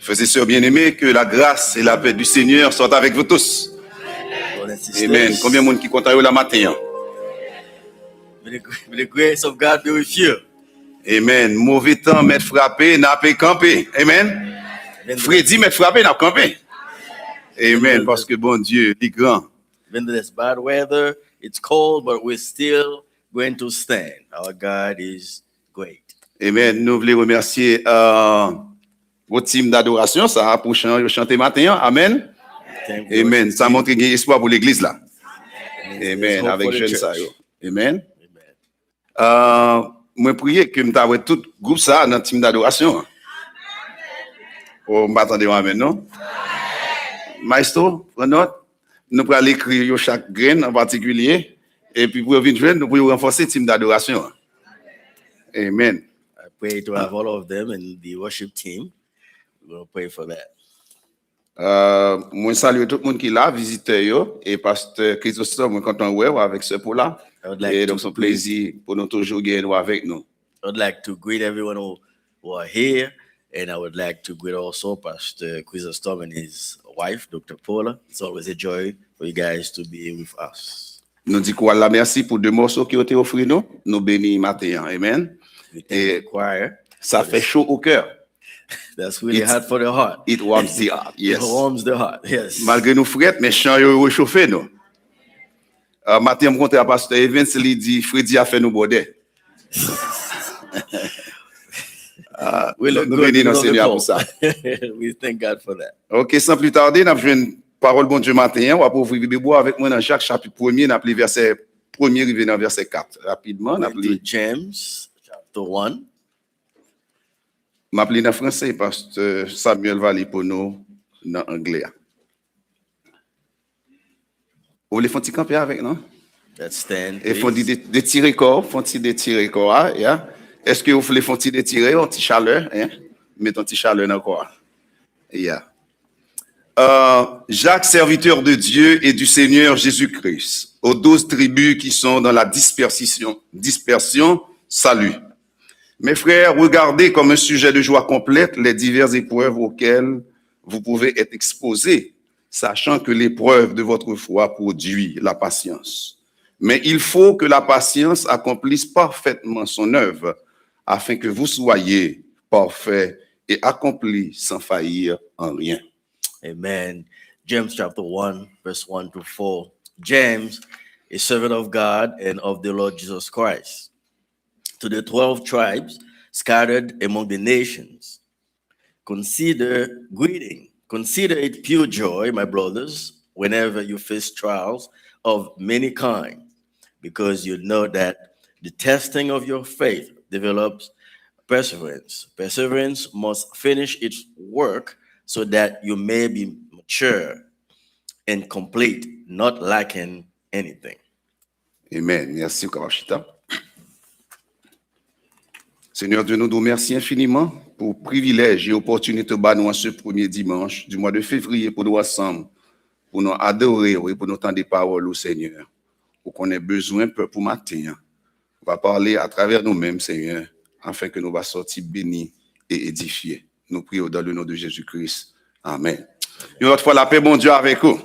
Frères et sœurs bien-aimés, que la grâce et la paix du Seigneur soient avec vous tous. Amen. Combien de monde qui compte la matin? May the grace of God be with you. Amen. Mauvais temps, mettre frappé, n'a pas campé. Amen. Freddy, mettre frappé, n'a pas campé. Amen. Parce que bon Dieu, il est grand. Even though there's bad weather, it's cold, but we're still going to stand. Our God is great. Amen. Nous voulons remercier votre team d'adoration, ça, pour chanter matin. Amen. Amen. Ça montre qu'il y a espoir pour l'église là. Amen. Avec jeune ça. Amen. Moi, prier que nous avons tout groupe ça dans le team d'adoration. Oh, m'attendez amen, non? Maestro, prends note. Nous pourrons écrire chaque graine en particulier. Et puis, pour venir jouer, nous pourrons renforcer le team d'adoration. Amen. I pray to have all of them in the worship team. We're going to pray for that. Moi, salue tout le monde qui est là, visiteur, et pasteur Christophe, moi, content ouais, avec ce pour là. Et donc, c'est un plaisir pour nous toujours gagner avec nous. I would like to greet everyone who are here, and I would like to greet also Pastor Christophe and his wife, Dr. Paula. It's always a joy for you guys to be with us. Nous disons quoi là, merci pour deux morceaux qui ont été offerts nous. Nous bénissons matin. Amen. Et choir. Ça fait chaud au cœur. That's really hard for the heart. It warms the heart, yes. It warms the heart, yes. Malgré nous frettes, mais chants yo réchauffé nous. Matin, je rencontre à pasteur Evans, il dit Freddy a fait nous border. We look good. We thank God for that. OK, sans plus tarder, nous avons une parole bon Dieu matin. On va ouvrir Bible avec moi dans Jacques chapitre 1er, nous appelons verset 1er arrivé dans verset 4. Rapidement, nous appelons James chapter 1. M'appelé en français parce que Samuel va lire pour nous en anglais. Vous voulez faire un petit camper avec nous? Let's stand. Et font des tirer corps, yeah. Est-ce que vous voulez faire un petit détirer, un petit chaleur, hein? Mettons un petit chaleur dans le corps. Yeah. Jacques, serviteur de Dieu et du Seigneur Jésus-Christ, aux 12 tribus qui sont dans la dispersion, salut. Mes frères, regardez comme un sujet de joie complète les diverses épreuves auxquelles vous pouvez être exposés, sachant que l'épreuve de votre foi produit la patience. Mais il faut que la patience accomplisse parfaitement son œuvre, afin que vous soyez parfaits et accomplis sans faillir en rien. Amen. James chapter 1, verse 1 to 4. James, a servant of God and of the Lord Jesus Christ, to the 12 tribes scattered among the nations. Consider it pure joy, my brothers, whenever you face trials of many kinds, because you know that the testing of your faith develops perseverance. Perseverance must finish its work so that you may be mature and complete, not lacking anything. Amen. Merci, Kawashita. Seigneur Dieu, nous nous remercions infiniment pour le privilège et l'opportunité de nous ce premier dimanche du mois de février pour nous ensemble, pour nous adorer et pour nous entendre des paroles au Seigneur. Pour qu'on ait besoin pour matin. On va parler à travers nous-mêmes, Seigneur, afin que nous va sortir bénis et édifiés. Nous prions dans le nom de Jésus-Christ. Amen. Une autre fois, la paix, bon Dieu, avec vous.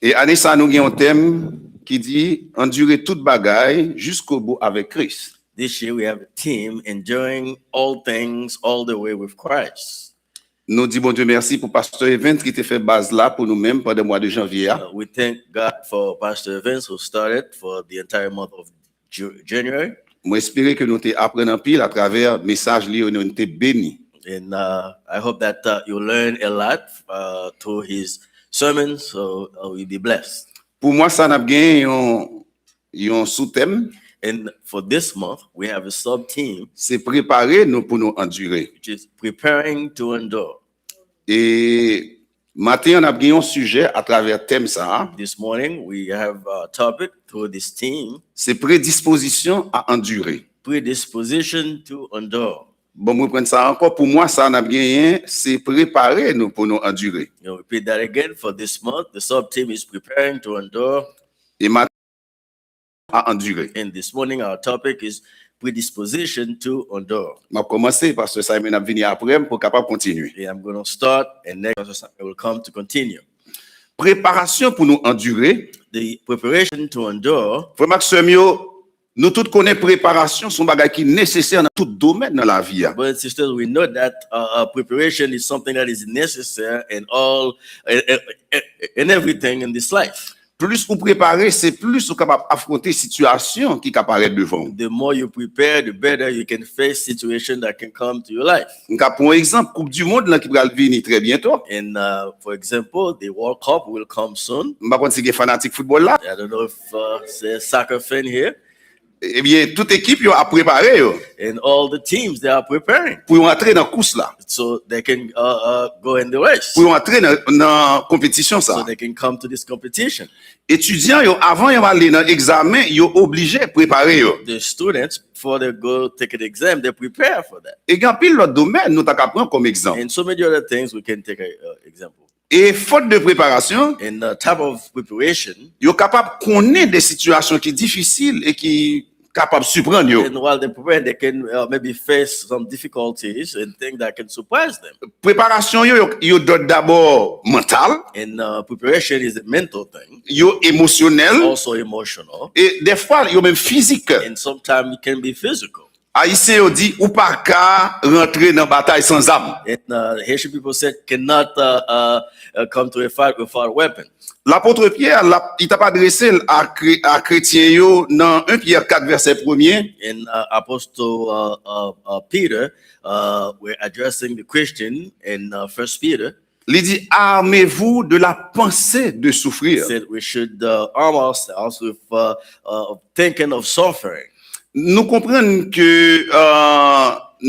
Et année ça, nous avons un thème qui dit endurer toute bagaille jusqu'au bout avec Christ. This year we have a team enjoying all things all the way with Christ. Nous disons bon Dieu merci pour Pasteur Evans qui t'a fait base là pour nous-mêmes pendant le mois de janvier. We thank God for Pastor Evans who started for the entire month of January. Moi espérer que nous t'apprenons en pile à travers message lié nous t'es béni. And I hope that you learn a lot through his sermons, so you'll be blessed. Pour moi ça n'a gagné un sous-thème. And for this month, we have a sub-theme. C'est préparer nous pour nous endurer. Which is preparing to endure. Et matin, on a gagné un sujet à travers thème ça. This morning, we have a topic through this theme. C'est prédisposition à endurer. Predisposition to endure. Bon, moi prendre ça encore. Pour moi, ça on a gagné, c'est préparer nous pour nous endurer. Repeat that again for this month. The sub-theme is preparing to endure. Et à endurer. And this morning, our topic is predisposition to endure. Je vais commencer parce que ça m'a venir après pour capable continuer. And I'm going to start, and next I will come to continue. Préparation pour nous endurer. The preparation to endure. Frère Maximio, nous tous connaissons préparation, son bagage qui est nécessaire dans tout domaine dans la vie. Brothers and sisters, we know that preparation is something that is necessary in all in everything in this life. Plus vous préparez, c'est plus vous capable affronter situation qui apparaît devant vous. The more you prepare, the better you can face situations that can come to your life. Pour exemple, Coupe du Monde là, qui va venir très bientôt. And for example, the World Cup will come soon. Je ne sais pas si vous êtes fanatique football là. I don't know if there's a soccer fan here. Eh bien, toute équipe a préparé And all the teams, they are preparing. pour entrer dans la course là. So they can go in the race. Pour entrer dans la compétition ça. So they can come to this competition. Étudiants avant ils aller dans l'examen, ils sont obligés de préparer. The students, before they go take an exam, they prepare for that. Et il y a pile l'autre domaine nous t'as prendre comme exemple. And so many other things we can take an example. Et faute de préparation, In the type of preparation, ils sont capables de connaître des situations qui sont difficiles et qui capable de surprendre yo. and while they prepare, they can maybe face some difficulties and things that can surprise them. Préparation yo d'abord mental, And preparation is a mental thing, yo émotionnel also emotional, et des fois yo même physique. and sometimes it can be physical. Haïtien yo dit ou pas qu'à rentrer dans bataille sans arme. And Haitian people said cannot come to a fight without a weapon. L'apôtre Pierre, il t'a pas adressé à chrétiens yo dans 1 Pierre 4 verset 1er. And Apostle Peter, we're addressing the Christian in First Peter. Il dit armez-vous de la pensée de souffrir. Said we should arm ourselves with thinking of suffering. Nous comprenons que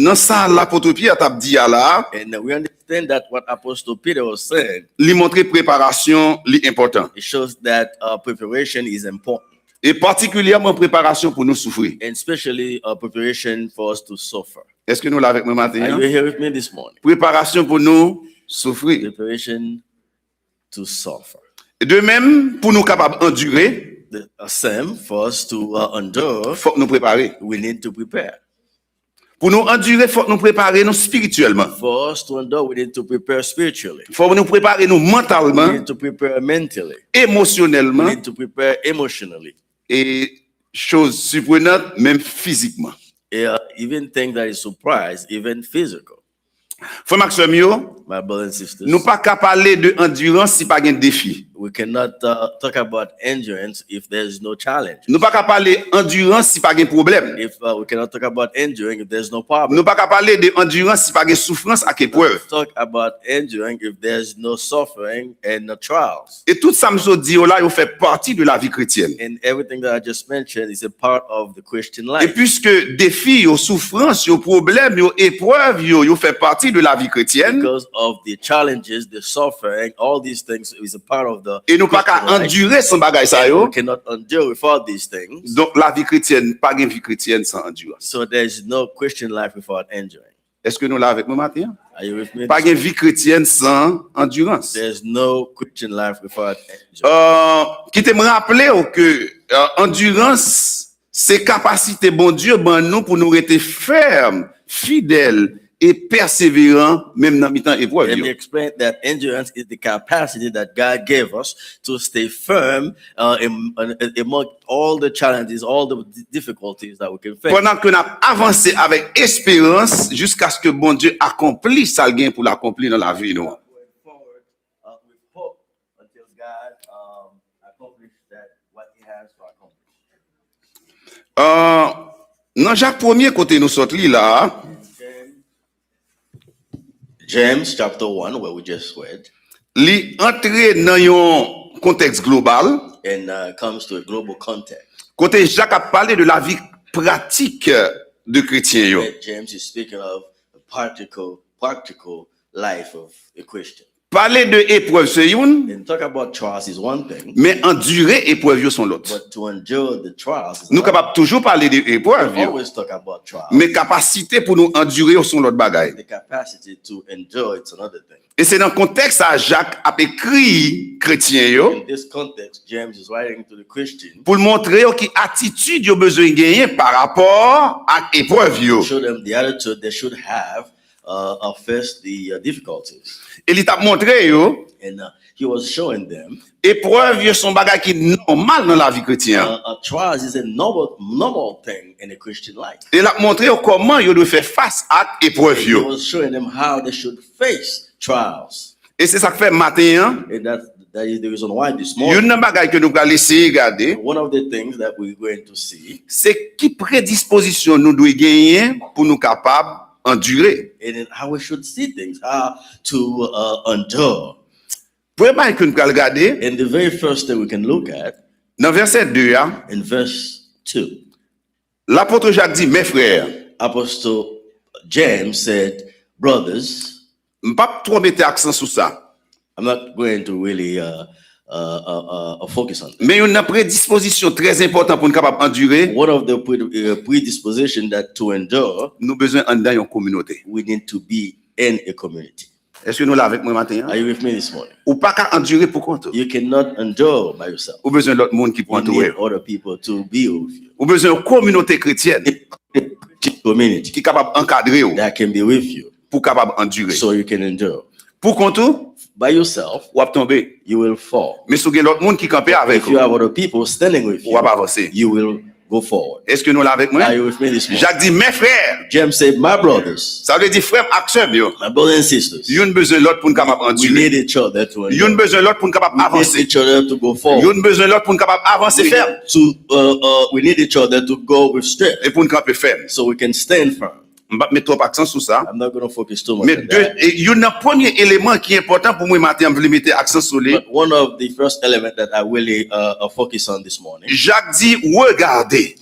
dans ça l'apôtre Pierre t'a dit là, And we understand that what Apostle Peter was saying, lui montrer préparation li important it shows that preparation is important, et particulièrement préparation pour nous souffrir. and especially preparation for us to suffer. Est-ce que nous l'avons avec moi Are matin? you here with me this morning? Préparation pour nous souffrir. Preparation to suffer. De même pour nous capables endurer, The same for us to endure, faut que nous préparer. we need to prepare. Pour nous endurer, faut que nous préparer nous spirituellement. For us to endure, we need to prepare spiritually. Faut nous préparer nous We mentalement, need to prepare mentally. We émotionnellement need to prepare emotionally. et chose surprenante même physiquement. Even things that is surprise, even physical. Frère Maxime yo, My brothers and sisters, nous pas qu'à parler de endurance si pas un défi. we cannot talk about endurance if there's no challenge. Nous pas qu'à parler endurance si pas un problème. If we cannot talk about enduring if there's no problem. Nous pas qu'à parler de endurance si pas une souffrance à épreuve. Talk about enduring if there's no suffering and no trials. Et tout ça me dit là, il fait partie de la vie chrétienne. And everything that I just mentioned is a part of the Christian Et life. puisque défis, souffrances, problèmes, épreuves, il fait partie de la vie chrétienne. Because of the challenges, the suffering, all these things is a part of the Et nous pas qu'à Christian life. endurer sans bagage ça And yo. we cannot endure without these things. Donc la vie chrétienne, pas une vie chrétienne sans endurance. So there's no Christian life without enduring. Est-ce que nous l'avons avec moi matin? Are you with me? Pas une vie chrétienne sans endurance. There's no Christian life without enduring. Qui te me rappeler que endurance, c'est capacité bon Dieu ben nous pour nous rester fermes, fidèles et persévérants même dans mi-temps épreuve. Let me explain that endurance is the capacity that God gave us to stay firm among all the challenges, all the difficulties that we can face. Pendant que nous avancé avec espérance jusqu'à ce que bon Dieu accomplisse ça gain pour l'accomplir dans la vie nous. Going forward with hope until God accomplishes that what He has to accomplish. Dans Jacques 1er côté nous sorti là, James chapter 1, where we just read, li entrer dans un contexte global, and comes to a global context. côté Jacques a parlé de la vie pratique de chrétien yo. James is speaking of a practical life of a Christian. Parler de épreuve, c'est une, And talk about trials is one thing, mais endurer épreuve, sont l'autre. but to endure the trials is Nous another. capables toujours parler de épreuve, We always talk about trials. mais capacité pour nous endurer sont l'autre bagaille. The capacity to endure, it's another thing. Et c'est dans le contexte à Jacques a écrit chrétien yo In this context, James is writing to the Christian pour le montrer yo qui attitude yo besoin gagner par rapport à épreuve yo. to show them the attitude they should have face the difficulties. Et il t'a montré yo And he was showing them épreuve yo son bagage qui normal dans la vie chrétienne. trials is a normal thing in a Christian life. Et il a montré yo comment yo doit faire face à épreuve He yo. was showing them how they should face trials. Et c'est ça que fait matin, And that is the reason why this il y a morning, un bagage que nous allons essayer de regarder, one of the things that we're going to see, c'est qui prédisposition nous devons gagner pour nous capables endurer. and in how we should see things, how to endure. Premier bagage que nous allons regarder, And the very first thing we can look at dans verset 2, hein, in verse 2, l'apôtre Jacques dit, mes frères, Apostle James said, brothers, je ne vais pas trop mettre accent sur ça, I'm not going to really focus on that. mais il y a une prédisposition très importante pour nous capables endurer, One of the predisposition that to endure, nous avons besoin d'être dans une communauté. we need to be in a community. Est-ce que nous l'avons avec moi matin? Are Hein? you with me this morning? Ou pas qu'à endurer pour compte. You cannot endure by yourself. Ou besoin d'autres monde qui You prend need tout. other people to be with you. Ou besoin d'une communauté chrétienne Community qui est capable d'encadrer that can be with you pour capable endurer. so you can endure. Pour compte, By yourself, ou va tomber. you will fall. Mais si vous avez l'autre monde qui campe avec If vous, you have other people standing with ou you, va avancer. you will go forward. Est-ce que nous l'avons avec moi? Are you with me this morning? Jacques dit, mes frères. James said, my brothers, Ça veut dire frère action, yo. my brothers and sisters, Ils ont besoin de l'autre pour nous capable we endurer. need each other to Ils ont endure. besoin de l'autre pour nous capable We need avancer. each other to go Ils forward. ont besoin de l'autre pour nous capable avancer We ferme. need each other to go with strength Et pour nous camper ferme. so we can stand firm. Je ne vais pas mettre trop accent sur ça. I'm not going to focus too much Mais on deux, that. et il y a un premier élément qui est important pour moi matin, je voulais mettre accent sur lui. But one of the first elements that I really focus on this morning, Jacques dit, regardez.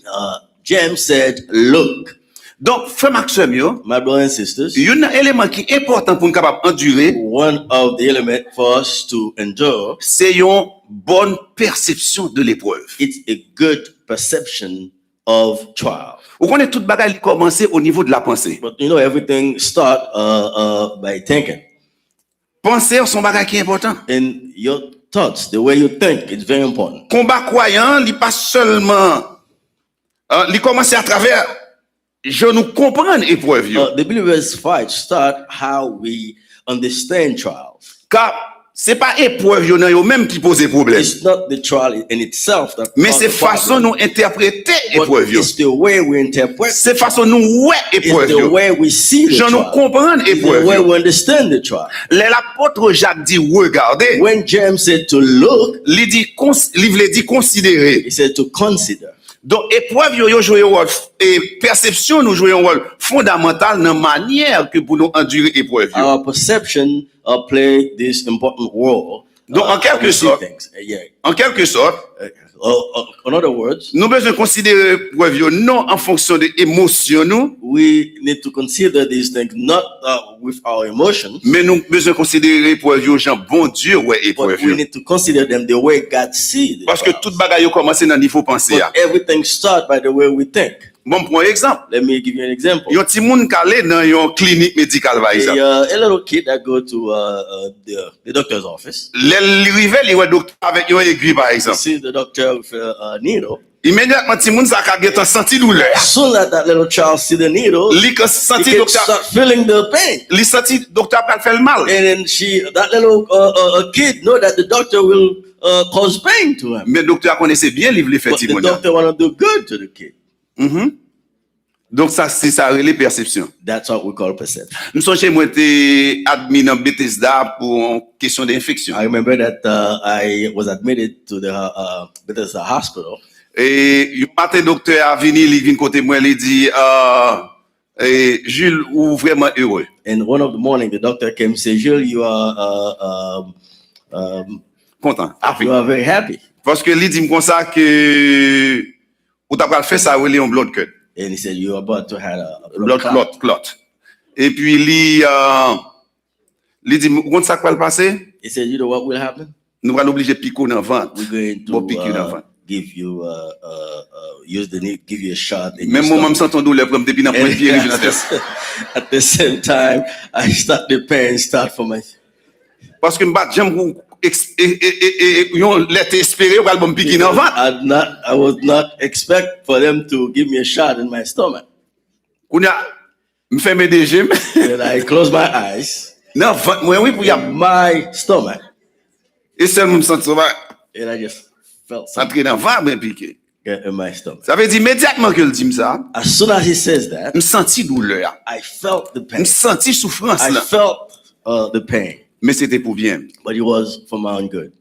James said, look, Donc, frère Maxime, yo, my brothers and sisters, il y a un élément qui est important pour nous capable endurer, one of the elements for us to endure, c'est une bonne perception de l'épreuve. it's a good perception of trial. Vous connaissez toute bagaille qui commence au niveau de la pensée. But you know, everything start by thinking. Penser son bagage qui est important. And your thoughts, the way you think, it's very important. Combat croyant, il pas seulement, il commence à travers, je nous comprends épreuve. Yo. The believers' fight start how we understand trials. Car c'est pas épreuve yo nan yo même qui pose problème. It's not the trial in itself that Mais causes c'est the façon problem, nous interpréter but épreuve yo. it's the way we interpret. C'est façon nous ouais It's épreuve the yo. way we see the Je nous trial. comprends It's the épreuve way yo. we understand the trial. L'apôtre Jacques dit regardez, When James said to look, il dit il dit considérer. he said to consider. Donc épreuve yo jouer un rôle et perception nous jouer un rôle fondamental dans manière que pour nous endurer épreuve yo. Our perception play this important role. Donc, en quelque we see sorte- things. Yeah. En quelque sorte, In other words, nous besoin considérer épreuve yo non en fonction de émotions nous, we need to consider these things not with our emotions, mais nous besoin considérer épreuve yo Jean bon Dieu ouais but épreuve we yo. need to consider them the way God sees. Parce que toute bagaille yo commence dans niveau pensée. But everything starts by the way we think. Bon pour exemple, Let me give you an example. yon ti moun calé dans yon clinique médicale par exemple. A little kid that go to the doctor's office, Li rive li wè docteur avec yon aiguille par you exemple. see the doctor with a needle. Immédiatement ti moun sa ka getan senti douleur. As soon as that little child see the needle, Li ka he senti can docteur, start feeling the pain. li senti docteur pral fè mal. And then that little kid know that the doctor will cause pain to him. Mais docteur connaissait bien li vle fè But ti the moun. nan. doctor want to do good to the kid. Donc ça c'est ça relé perception. That's what we call perception. Nous songe moi te admis dans Bethesda pour une question d'infection. I remember that I was admitted to the Bethesda hospital. Et yon matin docteur a vini, li vin côté moi, li dit Jules ou vraiment heureux. And one of the morning, the doctor came and said, Jules, you are Content. you are very happy. Parce que li dit comme ça que ou t'as pas fait ça relé en blood cut. And he said, you're about to have a Blood blood clot. clot. Et puis Il dit, vous ça va le passer? He said, you know what will happen? Nous allons obliger piquer dans le ventre. We're going Bon, piquer dans le to ventre. give you give you a shot. In Même your moi, je me stomach. sens ton douleur pour me depuis dans le pied arrivé dans la tête. At the same time, the pain start for my. Parce que j'aime l'être espéré pour me piquer dans le ventre. I was not expect for them to give me a shot in my stomach. Quand je fais mes déjeuners, And I close my eyes. non, moi, oui, pour y avoir. My stomach, Et seulement, je me sens sauvé. and I just felt something Entrer dans le ventre, bien piqué. get in my stomach. Ça veut dire immédiatement que le dit ça, As soon as he says that, je me senti douleur. I felt the Je pain. me senti souffrance I là. felt the pain, Mais c'était pour bien. but it was for my own good.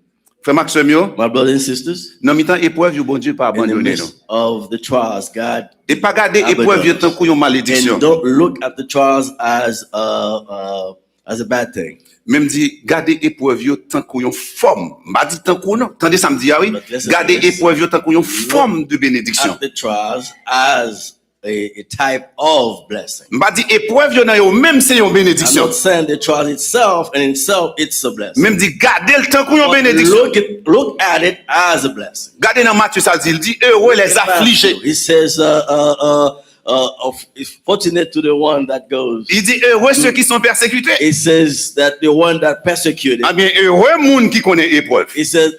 Frère Maximio, My brothers and sisters, dans mi-temps épreuve, bon Dieu pas in the abandonné nous. midst of the trials, God, Et pas garder Abandonné. épreuve tant qu'on une malédiction. and don't look at the trials as a bad thing. Même dit garder épreuve tant qu'on une forme. M'a dit tant qu'on non. Tendez ça me dit ah oui. But listen Garder to this. épreuve tant qu'on une forme de bénédiction. At the trials as a type of blessing. M'a dit épreuve yo nan yo même c'est une I'm bénédiction. not saying the trial itself, and in itself, it's a blessing. Même dit garder le temps qu'on une But bénédiction. look at it as a blessing. Gardez dans Matthieu ça dit il dit heureux les affligés. He says, it's fortunate to the one that goes. Il dit heureux ceux qui sont persécutés. It says that the one that persecuted. Ah bien heureux monde qui connaît épreuve. He says,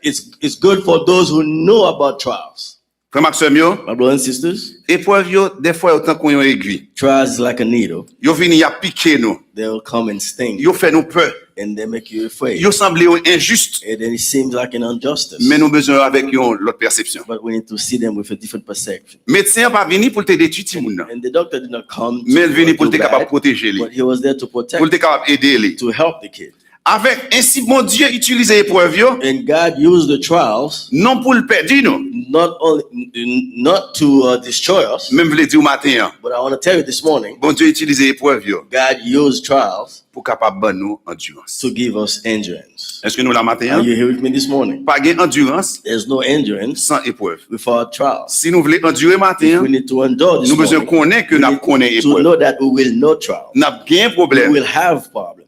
it's good for those who know about trials. Frère Maximio, My brothers and sisters, épreuve yo des fois autant qu'on une aiguille. trials is like a needle. Yo vini y a piqué nous. They will come and sting you, Yo fait nous peur. and they make you afraid. Yo semblé injuste. And then it seems like an injustice. Mais nous besoin avec yon l'autre perception. But we need to see them with a different perception. Médecin pas venu pour te détruire ti moun nan. And the doctor did not come Mais il venu pour to te do capable bad, protéger lui. but he was there to protect, Pour te capable aider lui. to help the kid. Avec ainsi bon Dieu utilise épreuve yo And God used the trials non pour le perdre nous. not to destroy us, Même vle dire au matin. but I want to tell you this morning, Bon Dieu utilise épreuve yo God used trials pour capable ban nous endurance. to give us endurance. Est-ce que nous la Are matin? you here with me this morning? Pas gain endurance There's no endurance sans épreuve. without trials. Si nous voulons endurer matin, We need to endure this nous besoin morning. connaître que We nous need connaît to épreuve. know that we will know trials. N'a gain We problème. will have problems.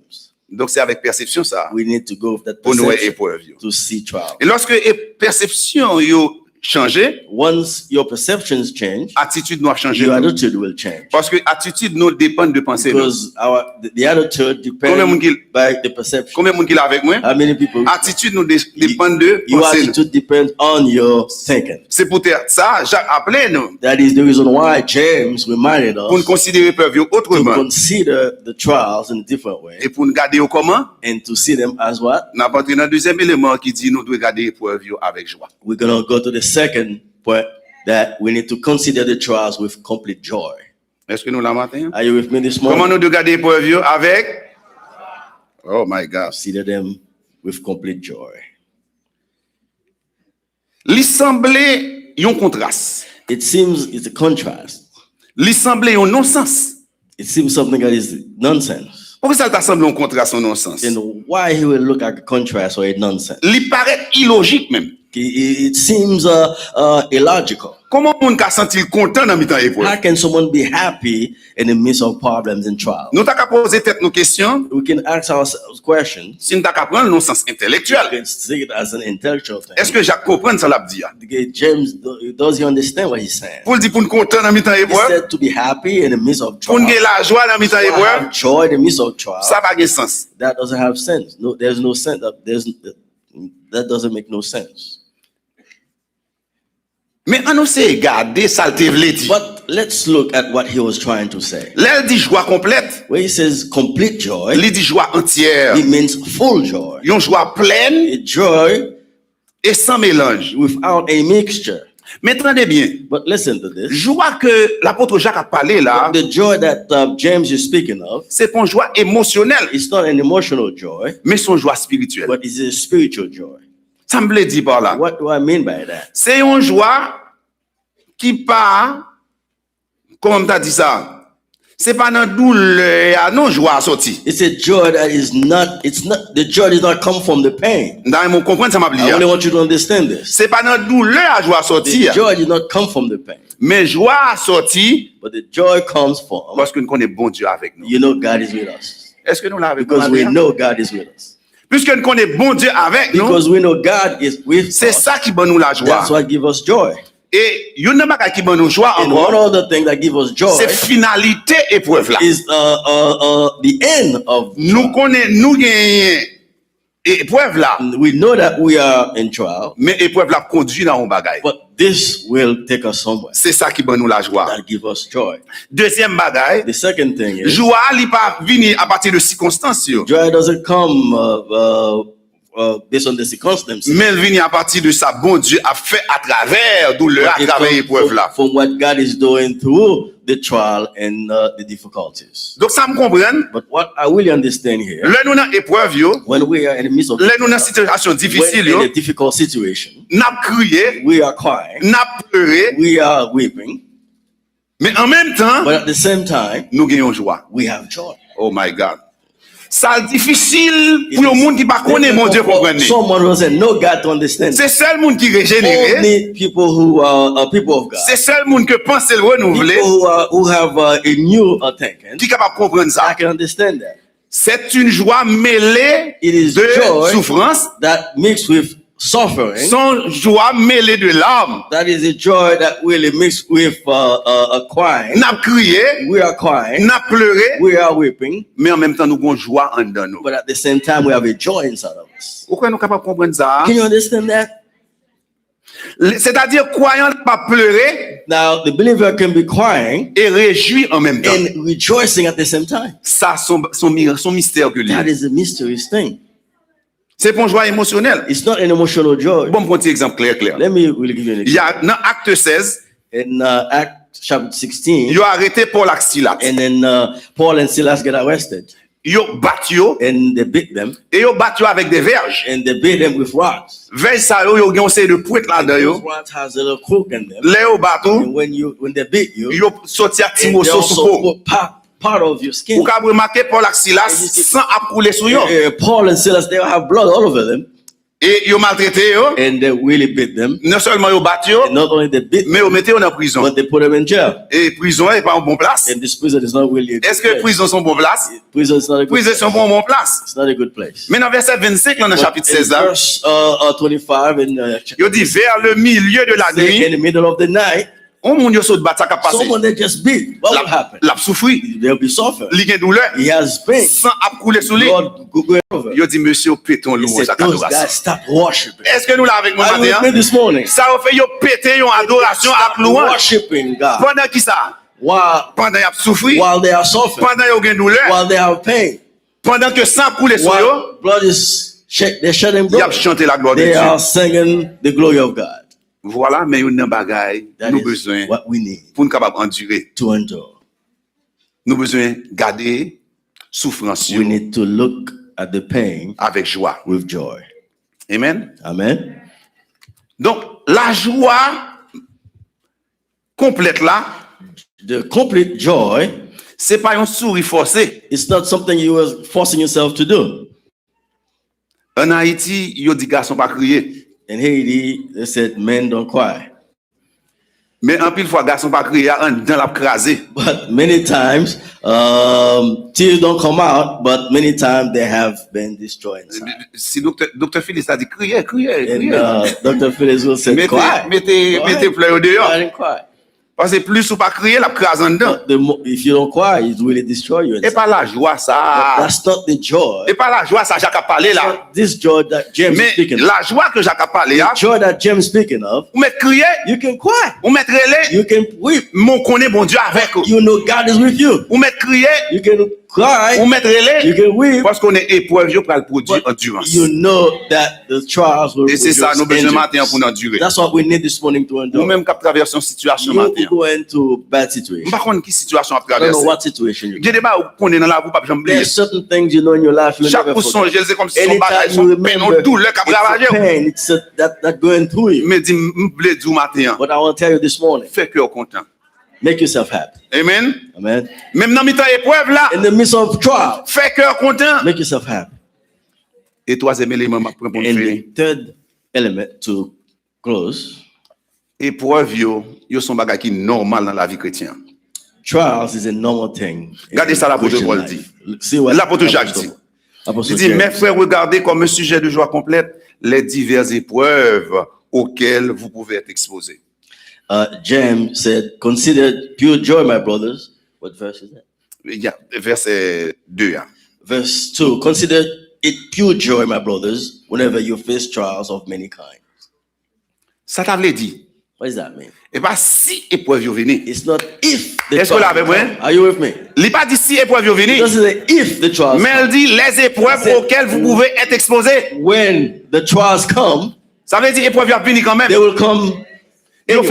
Donc c'est avec perception ça We need to go with that pour nous perception épreuve yo. to see trials. Et lorsque perception yo changé, Once your perceptions change, attitude nous a changé. your attitude will change. Parce que attitude nous dépend de penser. Because the attitude Combien depends moun ki- by the perception. Combien de monde qui est avec moi? How many people? Attitude nous dépend de Your penser. attitude depends on your thinking. C'est pour ça, Jacques appelé nous That is the reason why James reminded pour nous us considérer peuple to autrement consider the trials in a different way et pour nous garder au comment. and to see them as what? Nous avons entré dans le deuxième élément qui dit nous devons garder l'épreuve avec joie. We're going to go to the second point, that we need to consider the trials with complete joy. Est-ce que nous la matin? Are you with me this Comment morning? nous devons garder l'épreuve avec? Oh my God. Consider them with complete joy. Il semblait un contraste. It seems it's a contrast. Il semblait un non-sens. It seems something that is nonsense. Pourquoi ça t'a semblé un contraste, un non-sens? And why he will look at a contrast or a nonsense? Il paraît illogique même. It seems illogical. Comment on peut sentir content dans mi-temps épreuve? How can someone be happy in the midst of problems and trials? Nous t'as qu'à poser tête nos questions. We can ask ourselves questions. Si nous t'as qu'à prendre non sens We intellectuel. can see it as an intellectual thing. Est-ce que Jacques comprend ça l'a dit? Okay, James, does he understand what he's saying? Pour le dire pour nous content dans mi-temps He épreuve, said to be happy in the midst of pour nous trials. gagner la joie dans mi-temps To épreuve, have joy in the midst of trials. ça va gagner sens. That doesn't have sense. No, there's no sense. That doesn't make no sense. Mais on nous sait garder ça le vle dit. But let's look at what he was trying to say. Là il dit joie complète, When he says complete joy, il dit joie entière, it means full joy. une joie pleine A joy et sans mélange. without a mixture. Mais attendez bien, But listen to this. joie que l'apôtre Jacques a parlé là, The joy that James is speaking of, c'est pas une joie émotionnelle, it's not an emotional joy, mais son joie spirituelle. but it's a spiritual joy. Ça me dit par là. What do I mean by that? C'est une joie qui pas, comment t'as dit ça? C'est pas dans douleur, non joie sorti. It's a joy that is not, the joy does not come from the pain. Dans mon comprendre ça m'a I only dit. want you to understand this. C'est pas dans douleur joie sorti, The joy did not come from the pain, mais joie sorti but the joy comes from, parce que nous connaissons bon Dieu avec nous. you know, God is with us. Est-ce que nous l'avons Because we know God is with us. Puisque nous connaissons bon Dieu avec nous, Because we know God is with c'est us. ça qui donne nous la joie. That's what gives us joy. Et il y a une chose qui donne nous joie And one encore, other thing that gives us joy c'est finalité épreuve là. is the end of Nous connaissons, nous gagnons épreuve là, we know that we are in trial, mais épreuve là conduit dans un bagage. but this will take us somewhere. C'est ça qui donne nous la joie. That gives us joy. Deuxième bagage, The second thing is joie n'est pas venir à partir de circonstances, yo, joy doesn't come based on the circumstances. mais elle vient à partir de ça bon Dieu a fait à travers douleur, à It travers comes épreuve là. from what God is doing through the trial and the difficulties. Donc ça me comprend. But what I really understand here, Là nous dans épreuve yo, when we are in the midst of là nous dans situation when difficile in yo, a difficult situation, n'a crié, we are crying, n'a pleuré, we are weeping, mais en même temps but at the same time, nous gagnons joie. we have joy. Oh my God. Ça difficile pour le monde qui pas connaît mon Dieu comprendre. Someone who doesn't know God to understand. C'est seul monde qui régénéré. Only people who are people of God. C'est seul monde que pense le renouveler People who have a new thinking. qui est capable de comprendre I ça. can understand that. C'est une joie mêlée It is de joy souffrance, that mixed with suffering. sans joie mêlée de larmes. That is a joy that really mixed with a crying. N'a crié, We are crying. n'a pleuré, We are weeping. mais en même temps nous avons joie en dedans nous. But at the same time, we have a joy inside of us. Pourquoi nous sommes capables de comprendre ça? Can you understand that? C'est-à-dire croyant pas pleurer Now, the believer can be crying et réjoui en même temps. and rejoicing at the same time. Ça son mystère que That lui. is a mysterious thing. C'est pour une joie émotionnelle. It's not an emotional joy. Bon, pour un petit exemple clair. Let me really give you an Il y example. a dans Acte 16, In Acts chapter 16, ils ont arrêté Paul et Silas. and then Paul and Silas get arrested, Ils ont battu and they beat them, et ils ont battu avec des verges. and they beat them with rods. Verges ça ils ont gagné de poète là-dedans. Those Yo. rods has a little crook in them, Les au bateau, and when they beat you, ils ont sorti à and they Timothée also sous peau. put part of your skin. Vous avez remarqué Paul et Silas sans couler sur eux. Paul and Silas, they have blood all over them, Et ils ont maltraité eux. and they really beat them. Non seulement ils ont battu, And not only they beat mais them, ils ont mis eux en prison. but they put them in jail. Et prison n'est pas en bonne place. And this prison is not really a good Est-ce que place. prison sont en bonne place? Prison is not a good Prison place. sont en bonne place. It's not a good place. Mais dans verset 25, là, dans le chapitre 16, là, Verse 25 in il dit vers le milieu de la in nuit, the middle of the night, on moun yo saute battre ça passé. someone they just beat. What will happen? L'a souffri, They'll be suffering. li gen douleur, He has pain. sans ap couler sous lui. Lord, go over. Yo dit monsieur péton He louange said, à those guys adoration. stop worshiping. Est-ce que nous là avec moi Are you with me matin? this morning? Ça a fait yo péter yon adoration à Stop louange. worshiping God Pendant qui ça? Pendant y a souffri, while they are suffering, pendant yo gen douleur, while they have pain, pendant que sang coule sur yo, while blood is they're shedding y a blood. chanté la gloire de They are Dieu. singing the glory of God. Voilà, mais yon nan bagay, That nous is besoin what we need pour nous capable endurer. to endure. Nous besoin garder souffrance We need to look at the pain avec joie. with joy. Amen. Amen. Donc, la joie complète là, The complete joy c'est pas un sourire forcé. is not something you are forcing yourself to do. En Haïti, yo dit garçon pas crier. In Haiti, they said men don't cry. Mais en pile fois garçon pas crier, en dans la crasé. But many times, tears don't come out, but many times they have been destroyed inside. Si docteur Phyllis a dit crier. And Dr. Phillips will say, cry. Mettez pleurs au I dehors. didn't cry. Parce que plus ou pas crier, la crase en dedans. But if you don't cry, it will destroy you Et inside. pas la joie ça. That's not the joy. Et pas la joie ça Jacques a parlé It's là. not this joy that James is Mais speaking of. la joie que Jacques a parlé là, The joy that James is speaking of, ou mettre crier, you can cry. ou mettre relais, You can weep. mon connaît bon Dieu avec vous. You know God is with you. Ou mettre crier, You can cry. ou mettre relais, You can weep. parce qu'on est épreuve, yo pour le produire But endurance. you know that the trials will Et c'est ça, nous besoin endurance. matin pour endurer. That's what we need this morning to endure. Nous même qui traversons une situation You matin. go into bad situation. Par contre, qui situation à I don't know traverser? what situation you're Il y a des bas où on est dans la roue, pas jamais oublier. There's certain things you know in your life you Chaque never fois forget. songe, c'est comme si son Anytime bagage, you son peine, remember, on douleur qui a it's a travaillé. pain, it's that going through you. Mais dis, m'blé du matin, But I want to tell you this morning, fais cœur content. make yourself happy. Amen. Amen. Même dans mi-temps épreuve là, In the midst of trial, fais cœur content. make yourself happy. Et troisième élément, ma pour And faire. the third element to close, Épreuve, yo son bagage qui est normal dans la vie chrétienne. trials is a normal thing. in Regardez ça, l'apôtre Christian Paul life. dit. See what L'apôtre Jacques dit. Apostle Il dit, James. mes frères, regardez comme un sujet de joie complète les diverses épreuves auxquelles vous pouvez être exposés. James said, "Consider pure joy, my brothers." What verse is that? Il y a verset 2. Verse 2. Consider it pure joy, my brothers, whenever you face trials of many kinds. Ça t'avait dit. What does that mean? Et pas si épreuve yo vini. It's not if the Est-ce que là, avec moi? trials come. Are you with me? Il pas dit si épreuve yo vini. It doesn't say if the trials Mais elle dit les épreuves C'est- auxquelles vous pouvez être exposés. come. When the trials come, Ça veut dire épreuve yo vini quand même. they will come. Yo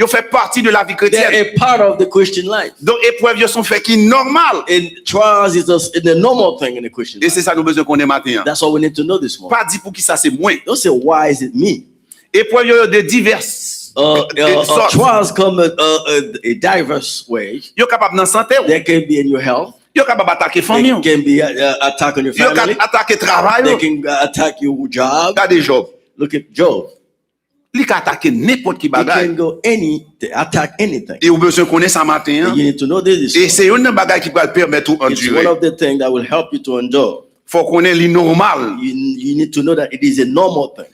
fait partie de la vie chrétienne. They're a part of the Christian life. Donc épreuve yo sont fait qui normal. And trials is a normal thing in the Christian Et life. c'est ça nous besoin qu'on ait matin. That's all we need to know this morning. Pas dit pour qui ça c'est moins. Don't say why is it me? Épreuve yo de diverses sortes. Trials come a diverse way. Yo capable dans santé. They can be in your health. Yo capable attaquer They famille. can be attack on your Yo family. capable attaquer travail. They can attack your job. Regardez Job. Look at Job. Il peut attaquer n'importe qui They can bagaille. go attack anything. Et vous besoin connaître ça matin. And you need to know this. Et c'est une bagaille qui va le permettre de It's endurer. one of the things that will help you to endure. Faut connaître l'innormal. You need to know that it is a normal thing.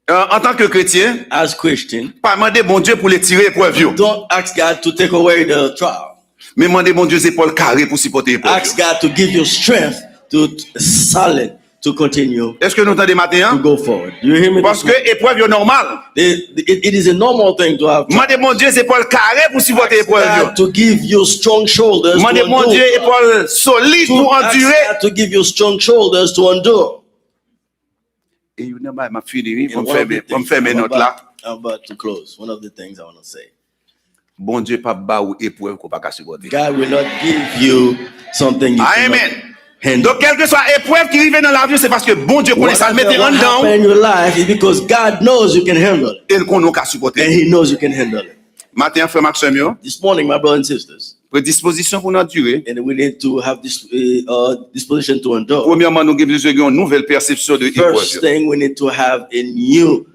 En tant que chrétien, As Christian, pas demander bon Dieu pour les tirer épreuve yo. don't ask God to take away the trial. Mais demander bon Dieu épaules carrées pour supporter épreuve. Ask God to give you strength to solid to continue Est-ce que nous entendez to matin? go forward. You hear me? Parce que épreuve yo normal. It is a normal thing to have. Demandez bon Dieu épaules carrées pour supporter épreuve yo. God to give you strong shoulders to Demandez bon Dieu endure. épaules solides pour Ask endurer. God to give you strong shoulders to endure. Et il y a m'a fini, And pour one of the me things faire mes I'm notes là. about to close. One of the things I want to say. Bon Dieu pas ba ou épreuve qu'on pas qu'à supporter. God will not give you something you cannot Amen. handle. Donc quelle que soit épreuve qui arrive dans la vie, c'est parce que bon Dieu connaît ça, le Whatever mettez en what dedans happen in your life is because God knows you can handle it. et qu'on n'a qu'à And supporter. He knows you can handle it. Matin frère Maxime yo, This morning, my brothers and sisters, prédisposition pour endurer. and we need to have this disposition to endure. Premièrement, nous avons besoin d'une nouvelle perception de First épreuve. thing, we need to have a new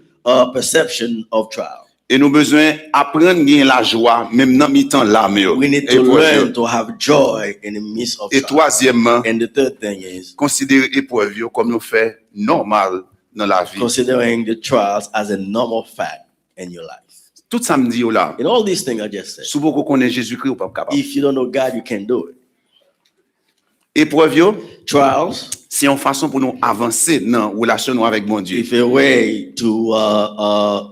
perception of trial. Et nous avons besoin d'apprendre à gagner la joie, même dans mi-temps là, We need to learn to have joy in the midst of Et trial. troisièmement, And the third thing is considérer épreuve yo comme nous fait normal dans la vie. considering the trials as a normal fact in your life. Tout ça me dit là, In all these things I just said, si vous connaissez Jésus-Christ ou pas capable. if you don't know God, you can do it. Épreuve yo, Trials c'est une façon pour nous avancer dans la relation nous avec mon Dieu. is a way to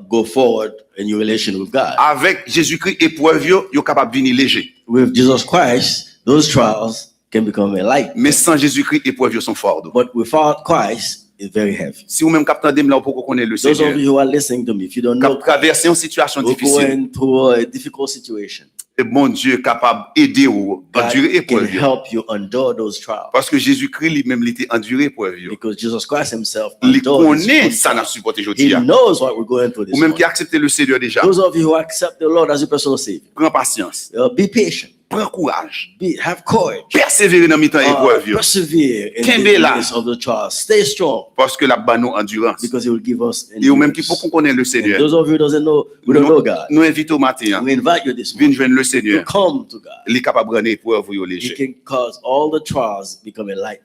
go forward in your relation with God. Avec Jésus-Christ, épreuve yo capable de venir léger. With Jesus Christ, those trials can become a light. Mais sans Jésus-Christ, épreuve yo sont fortes. But without Christ, it's very heavy. Si vous même capable de là pour connaître le Those of Seigneur, you who are listening to me, if you don't know cap traverser une situation you're difficile, going through a difficult situation, et bon Dieu est capable d'aider ou God endurer can épreuve yo. help you endure those trials. Parce que Jésus-Christ lui-même il était enduré épreuve yo. Because Jesus Christ himself Il endured his connaît own ça n'a trials. supporté He aujourd'hui. knows what we're going through this Ou même qui morning. a accepté le Seigneur déjà. Those of you who accept the Lord as your personal Savior, Prends patience, be patient, prends courage, have courage, persévérer dans mi-temps épreuve yo. persevere in Kembe the là. midst of the trials. Stay strong Parce que la banne nous endurance. because He will give us Et ou même qui endurance. faut qu'on connaisse le And Seigneur. those of you who doesn't know, we don't know God. Nous invitons au matin, We invite you this viens morning joindre le to Seigneur. come to God. Il est capable de rendre épreuve yo He léger. can cause all the trials become a light.